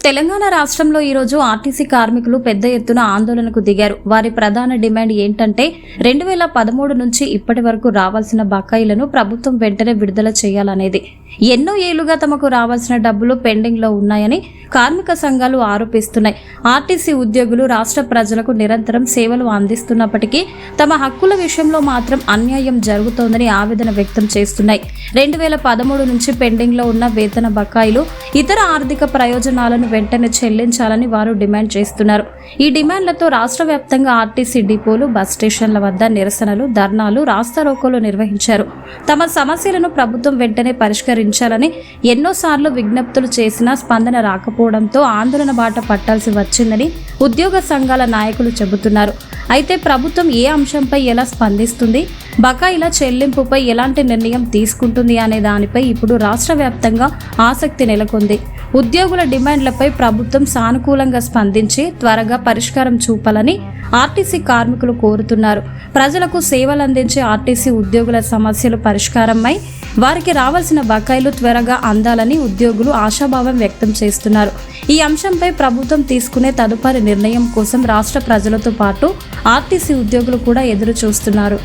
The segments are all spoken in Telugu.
తెలంగాణ రాష్ట్రంలో ఈరోజు ఆర్టీసీ కార్మికులు పెద్ద ఎత్తున ఆందోళనకు దిగారు. వారి ప్రధాన డిమాండ్ ఏంటంటే 2013 నుంచి ఇప్పటి వరకు రావాల్సిన బకాయిలను ప్రభుత్వం వెంటనే విడుదల చేయాలనేది. ఎన్నో ఏళ్లుగా తమకు రావాల్సిన డబ్బులు పెండింగ్ లో ఉన్నాయని కార్మిక సంఘాలు ఆరోపిస్తున్నాయి. ఆర్టీసీ ఉద్యోగులు రాష్ట్ర ప్రజలకు నిరంతరం సేవలు అందిస్తున్నప్పటికీ తమ హక్కుల విషయంలో మాత్రం అన్యాయం జరుగుతోందని ఆవేదన వ్యక్తం చేస్తున్నాయి. 2013 నుంచి పెండింగ్ లో ఉన్న వేతన బకాయిలు, ఇతర ఆర్థిక ప్రయోజనాలను వెంటనే చెల్లించాలని వారు డిమాండ్ చేస్తున్నారు. ఈ డిమాండ్లతో రాష్ట్ర వ్యాప్తంగా ఆర్టీసీ డిపోలు, బస్ స్టేషన్ల వద్ద నిరసనలు, ధర్నాలు, రాస్తారోకోలు నిర్వహించారు. తమ సమస్యలను ప్రభుత్వం వెంటనే పరిష్కరించాలని ఎన్నోసార్లు విజ్ఞప్తులు చేసినా స్పందన రాకపోవడంతో ఆందోళన బాట పట్టాల్సి వచ్చిందని ఉద్యోగ సంఘాల నాయకులు చెబుతున్నారు. అయితే ప్రభుత్వం ఏ అంశంపై ఎలా స్పందిస్తుంది, బకాయిల చెల్లింపుపై ఎలాంటి నిర్ణయం తీసుకుంటుంది అనే దానిపై ఇప్పుడు రాష్ట్ర వ్యాప్తంగా ఆసక్తి నెలకొంది. ఉద్యోగుల డిమాండ్లపై ప్రభుత్వం సానుకూలంగా స్పందించి త్వరగా పరిష్కారం చూపాలని ఆర్టీసీ కార్మికులు కోరుతున్నారు. ప్రజలకు సేవలందించే ఆర్టీసీ ఉద్యోగుల సమస్యలు పరిష్కారమై వారికి రావాల్సిన బకాయిలు త్వరగా అందాలని ఉద్యోగులు ఆశాభావం వ్యక్తం చేస్తున్నారు. ఈ అంశంపై ప్రభుత్వం తీసుకునే తదుపరి నిర్ణయం కోసం రాష్ట్ర ప్రజలతో పాటు ఆర్టీసీ ఉద్యోగులు కూడా ఎదురు చూస్తున్నారు.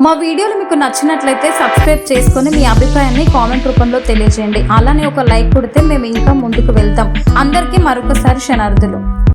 మా వీడియోలు మీకు నచ్చినట్లయితే సబ్స్క్రైబ్ చేసుకొని మీ అభిప్రాయాన్ని కామెంట్ రూపంలో తెలియజేయండి. అలానే ఒక లైక్ కొడితే మేము ఇంకా ముందుకు వెళ్తాం. అందరికీ మరొకసారి శనార్థులు.